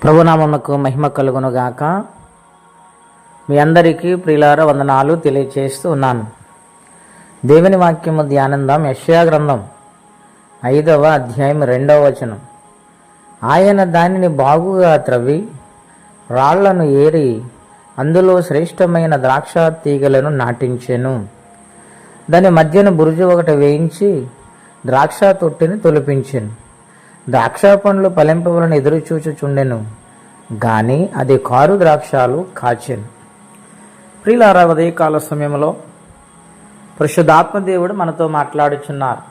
ప్రభునామమునకు మహిమ కలుగునుగాక. మీ అందరికీ ప్రియులార వందనాలు తెలియచేస్తూ ఉన్నాను. దేవుని వాక్యము ధ్యానందం. యెషయా గ్రంథం 5వ అధ్యాయం 2వ వచనం. ఆయన దానిని బాగుగా త్రవ్వి రాళ్లను ఏరి అందులో శ్రేష్టమైన ద్రాక్ష తీగలను నాటించెను. దాని మధ్యన బురుజు ఒకటి వేయించి ద్రాక్ష తొట్టిని తొలిపించెను. ద్రాక్ష పండ్లు ఫలింపవలను ఎదురుచూచుచుండెను, గాని అది కారు ద్రాక్షాలు కాచెను. ప్రియులారా, ఉదయకాల సమయంలో పరిశుద్ధాత్మదేవుడు మనతో మాట్లాడుచున్నారు.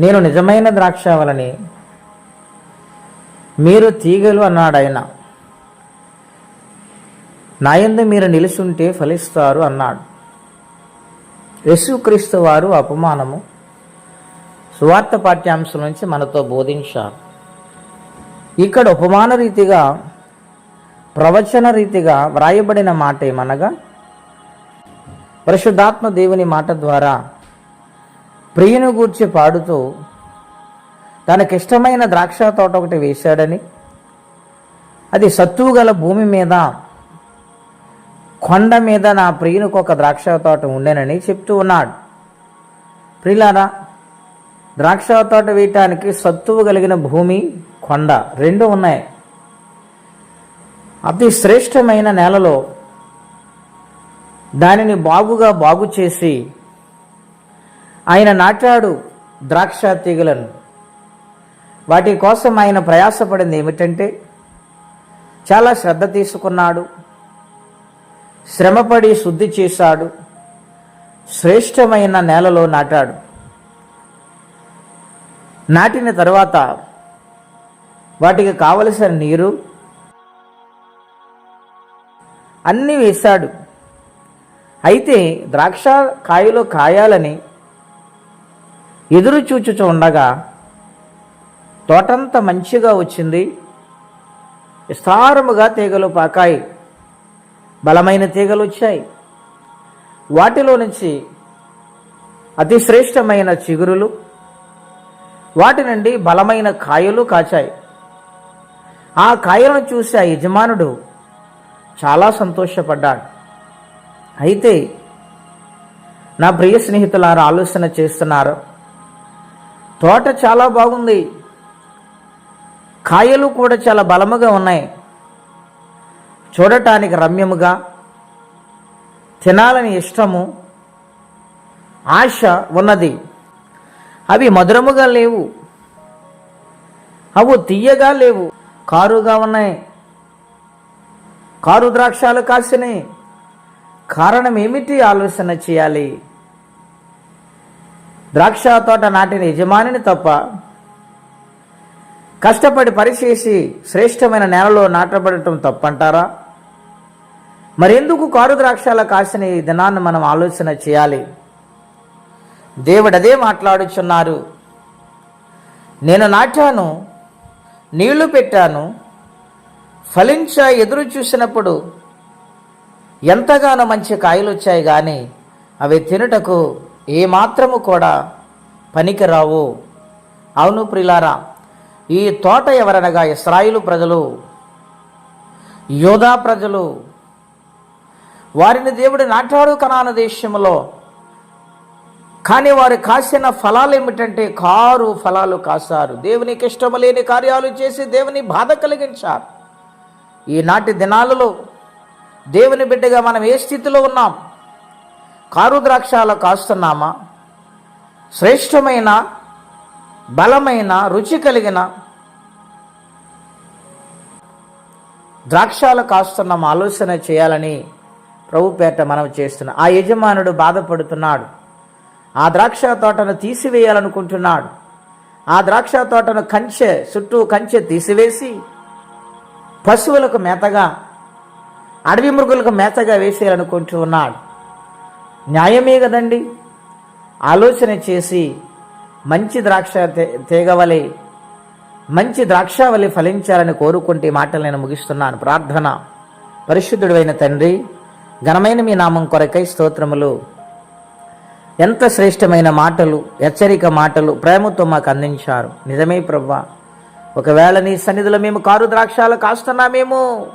నేను నిజమైన ద్రాక్షావళిని, మీరు తీగలు అన్నాడు ఆయన. నా యందు మీరు నిలుచుంటే ఫలిస్తారు అన్నాడు. యేసుక్రీస్తు వారు అపమానము సువార్త పాఠ్యాంశం నుంచి మనతో బోధించారు. ఇక్కడ ఉపమాన రీతిగా, ప్రవచన రీతిగా వ్రాయబడిన మాట ఏమనగా, పరిశుద్ధాత్మ దేవుని మాట ద్వారా ప్రియుని గూర్చి పాడుతూ తనకిష్టమైన ద్రాక్ష తోట ఒకటి వేశాడని, అది సత్తువు గల భూమి మీద కొండ మీద నా ప్రియునికి ఒక ద్రాక్ష తోట ఉండేనని చెప్తూ ఉన్నాడు. ప్రియులారా, ద్రాక్ష తోట వేయటానికి సత్తువు కలిగిన భూమి, కొండ రెండు ఉన్నాయి. అతి శ్రేష్టమైన నేలలో దానిని బాగు చేసి ఆయన నాటాడు ద్రాక్ష తీగలను. వాటి కోసం ఆయన ప్రయాసపడింది ఏమిటంటే, చాలా శ్రద్ధ తీసుకున్నాడు, శ్రమపడి శుద్ధి చేశాడు, శ్రేష్టమైన నేలలో నాటాడు. నాటిన తర్వాత వాటికి కావలసిన నీరు అన్నీ వేశాడు. అయితే ద్రాక్ష కాయలు కాయాలని ఎదురు చూచుచూ ఉండగా తోటంతా మంచిగా వచ్చింది. విస్తారముగా తీగలు పాకాయి, బలమైన తీగలు వచ్చాయి. వాటిలో నుంచి అతి శ్రేష్టమైన చిగురులు, వాటి నుండి బలమైన కాయలు కాచాయి. ఆ కాయలను చూసి ఆ యజమానుడు చాలా సంతోషపడ్డాడు. అయితే నా ప్రియ స్నేహితులారు ఆలోచన చేస్తున్నారు, తోట చాలా బాగుంది, కాయలు కూడా చాలా బలముగా ఉన్నాయి, చూడటానికి రమ్యముగా, తినాలని ఇష్టము, ఆశ ఉన్నది. అవి మధురముగా లేవు, అవి తీయగా లేవు, కారుగా ఉన్నాయి, కారు ద్రాక్షాలు కాసినాయి. కారణం ఏమిటి? ఆలోచన చేయాలి. ద్రాక్ష తోట నాటిన యజమానిని తప్ప, కష్టపడి పరిచేసి శ్రేష్టమైన నేలలో నాటబడటం తప్పంటారా? మరెందుకు కారు ద్రాక్షాల కాసిన ఈ దినాన్ని మనం ఆలోచన చేయాలి. దేవుడు అదే మాట్లాడుచున్నారు. నేను నాటాను, నీళ్లు పెట్టాను, ఫలించా ఎదురు చూసినప్పుడు ఎంతగానో మంచి కాయలు వచ్చాయి, కానీ అవి తినుటకు ఏమాత్రము కూడా పనికిరావు. అవును ప్రియులారా, ఈ తోట ఎవరనగా ఇశ్రాయేలు ప్రజలు, యోధా ప్రజలు. వారిని దేవుడు నాటాడు కనాను దేశంలో. కానీ వారు కాసిన ఫలాలు ఏమిటంటే కారు ఫలాలు కాశారు. దేవునికి ఇష్టము లేని కార్యాలు చేసి దేవుని బాధ కలిగించారు. ఈనాటి దినాలలో దేవుని బిడ్డగా మనం ఏ స్థితిలో ఉన్నాం? కారు ద్రాక్షాలు కాస్తున్నామా? శ్రేష్టమైన, బలమైన, రుచి కలిగిన ద్రాక్షాలు కాస్తున్నాం? ఆలోచన చేయాలని ప్రభుపేట మనం చేస్తున్నాం. ఆ యజమానుడు బాధపడుతున్నాడు. ఆ ద్రాక్ష తోటను తీసివేయాలనుకుంటున్నాడు. ఆ ద్రాక్ష తోటను చుట్టూ కంచె తీసివేసి పశువులకు మేతగా, అడవి మృగులకు మేతగా వేసేయాలనుకుంటూ ఉన్నాడు. న్యాయమే కదండి. ఆలోచన చేసి మంచి ద్రాక్ష తీగవలే, మంచి ద్రాక్షావళి ఫలించాలని కోరుకుంటే మాటలు నేను ముగిస్తున్నాను. ప్రార్థన. పరిశుద్ధుడైన తండ్రి, ఘనమైన మీ నామం కొరకై స్తోత్రములు. ఎంత శ్రేష్టమైన మాటలు, హెచ్చరిక మాటలు ప్రేమతో మాకు అందించారు. నిజమే ప్రభువా, ఒకవేళ నీ సన్నిధిలో మేము కారు ద్రాక్షాలు కాస్తున్నామేమో,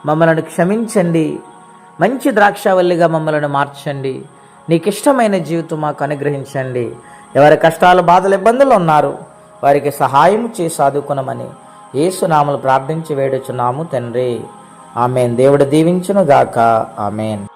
మమ్మల్ని క్షమించండి. మంచి ద్రాక్షావల్లిగా మమ్మల్ని మార్చండి. నీకు ఇష్టమైన జీవితం మాకు అనుగ్రహించండి. ఎవరి కష్టాలు, బాధలు, ఇబ్బందులు ఉన్నారు వారికి సహాయం చేసి ఆదుకొనమని యేసు నామములో ప్రార్థించి వేడుచున్నాము తండ్రి. ఆమెన్. దేవుడు దీవించును గాక. ఆమెన్.